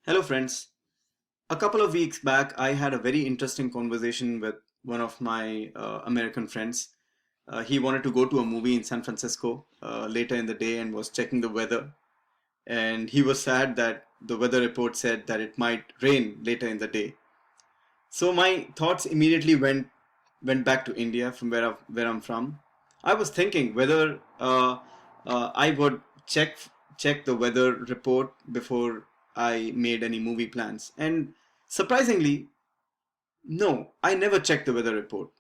Hello, friends. A couple of weeks back, I had a very interesting conversation with one of my American friends. He wanted to go to a movie in San Francisco later in the day and was checking the weather. And he was sad that the weather report said that it might rain later in the day. So my thoughts immediately went back to India, from where I'm from. I was thinking whether I would check the weather report before I made any movie plans. And surprisingly, no, I never checked the weather report.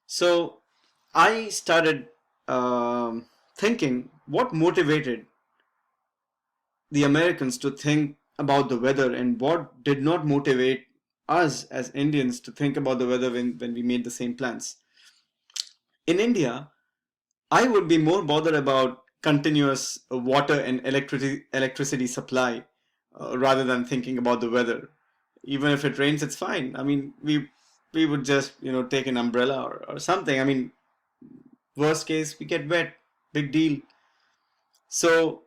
So I started thinking what motivated the Americans to think about the weather and what did not motivate us as Indians to think about the weather when we made the same plans. In India, I would be more bothered about continuous water and electricity supply rather than thinking about the weather. Even if it rains, it's fine. I mean, we would just take an umbrella or something. I mean, worst case, we get wet. Big deal. So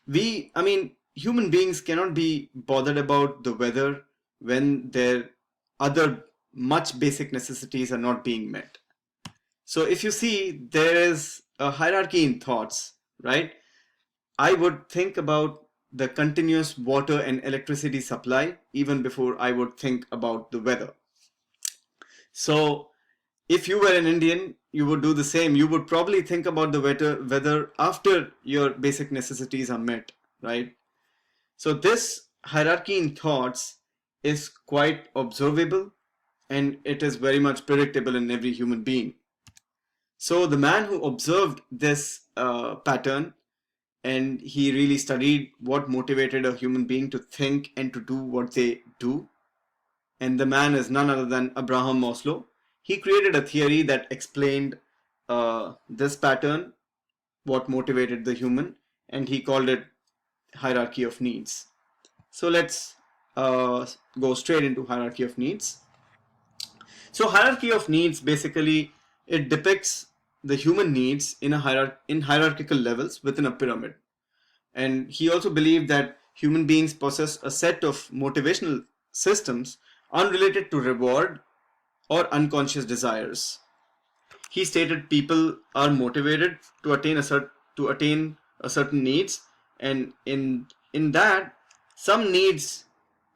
I mean, human beings cannot be bothered about the weather when their other much basic necessities are not being met. So if you see, there is a hierarchy in thoughts, right? I would think about the continuous water and electricity supply even before I would think about the weather. So if you were an Indian, you would do the same. You would probably think about the weather after your basic necessities are met, right? So this hierarchy in thoughts is quite observable and it is very much predictable in every human being. So the man who observed this pattern and he really studied what motivated a human being to think and to do what they do. And the man is none other than Abraham Maslow. He created a theory that explained this pattern, what motivated the human, and he called it hierarchy of needs. So let's go straight into hierarchy of needs. So hierarchy of needs basically it depicts the human needs in in hierarchical levels within a pyramid. And he also believed that human beings possess a set of motivational systems unrelated to reward or unconscious desires. He stated people are motivated to attain a certain needs, and in that some needs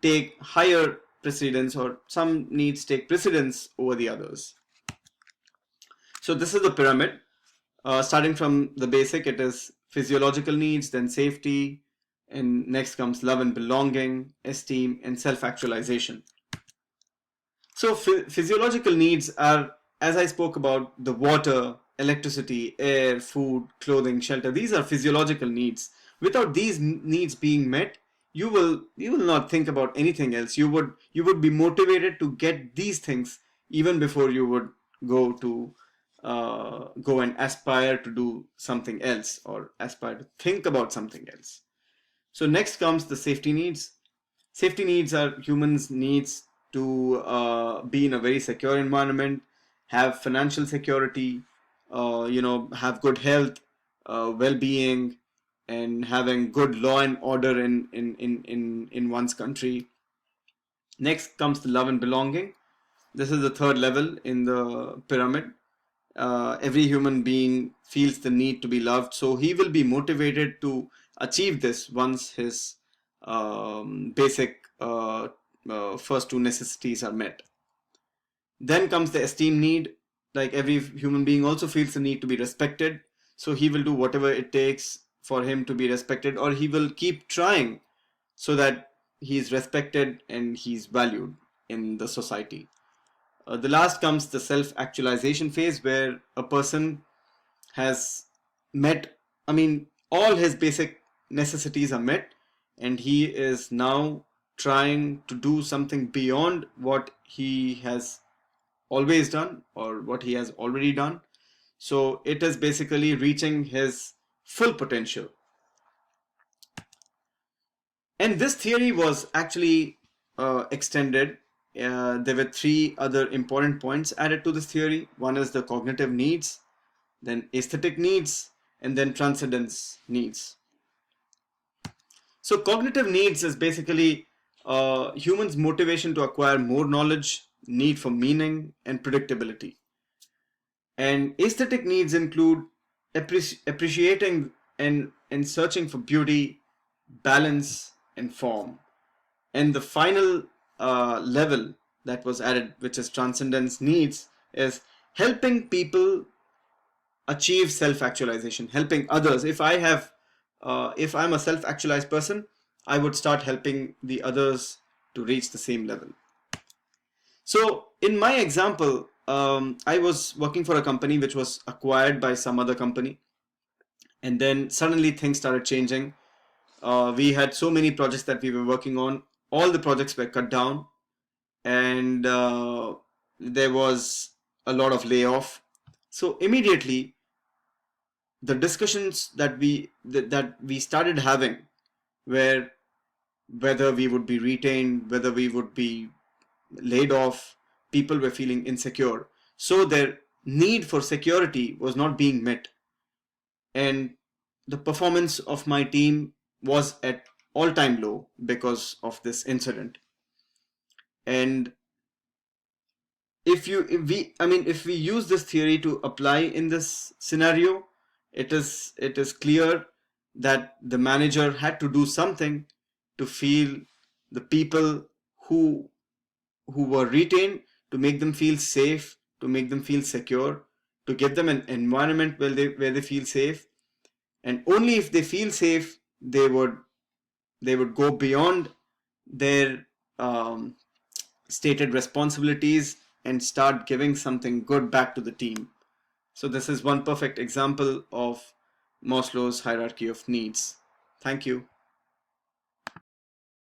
take higher precedence or some needs take precedence over the others. So this is the pyramid. Starting from the basic, it is physiological needs, then safety, and next comes love and belonging, esteem, and self-actualization. So physiological needs are, as I spoke about, the water, electricity, air, food, clothing, shelter. These are physiological needs. Without these needs being met, you will not think about anything else. You would be motivated to get these things even before you would go and aspire to do something else or aspire to think about something else. So next comes the safety needs. Safety needs are humans' needs to be in a very secure environment, have financial security, have good health, well-being, and having good law and order in one's country. Next comes the love and belonging. This is the third level in the pyramid. Every human being feels the need to be loved, so he will be motivated to achieve this once his basic first two necessities are met. Then comes the esteem need. Like every human being also feels the need to be respected, so he will do whatever it takes for him to be respected, or he will keep trying so that he is respected and he's valued in the society. The last comes the self-actualization phase, where a person has met, I mean, all his basic necessities are met, and he is now trying to do something beyond what he has always done or what he has already done. So it is basically reaching his full potential. And this theory was actually extended. There were three other important points added to this theory. One is the cognitive needs, then aesthetic needs, and then transcendence needs. So cognitive needs is basically humans' motivation to acquire more knowledge, need for meaning, and predictability. And aesthetic needs include appreciating and searching for beauty, balance, and form. And the final level that was added, which is transcendence needs, is helping people achieve self-actualization, helping others. If I'm a self-actualized person, I would start helping the others to reach the same level. So in my example, I was working for a company which was acquired by some other company, and then suddenly things started changing. We had so many projects that we were working on. All the projects were cut down, and there was a lot of layoff. So immediately, the discussions that we started having were whether we would be retained, whether we would be laid off. People were feeling insecure, so their need for security was not being met, and the performance of my team was at all-time low because of this incident. And if we use this theory to apply in this scenario, it is clear that the manager had to do something to feel the people who were retained, to make them feel safe, to make them feel secure, to give them an environment where they feel safe. And only if they feel safe, they would go beyond their stated responsibilities and start giving something good back to the team. So this is one perfect example of Maslow's hierarchy of needs. Thank you.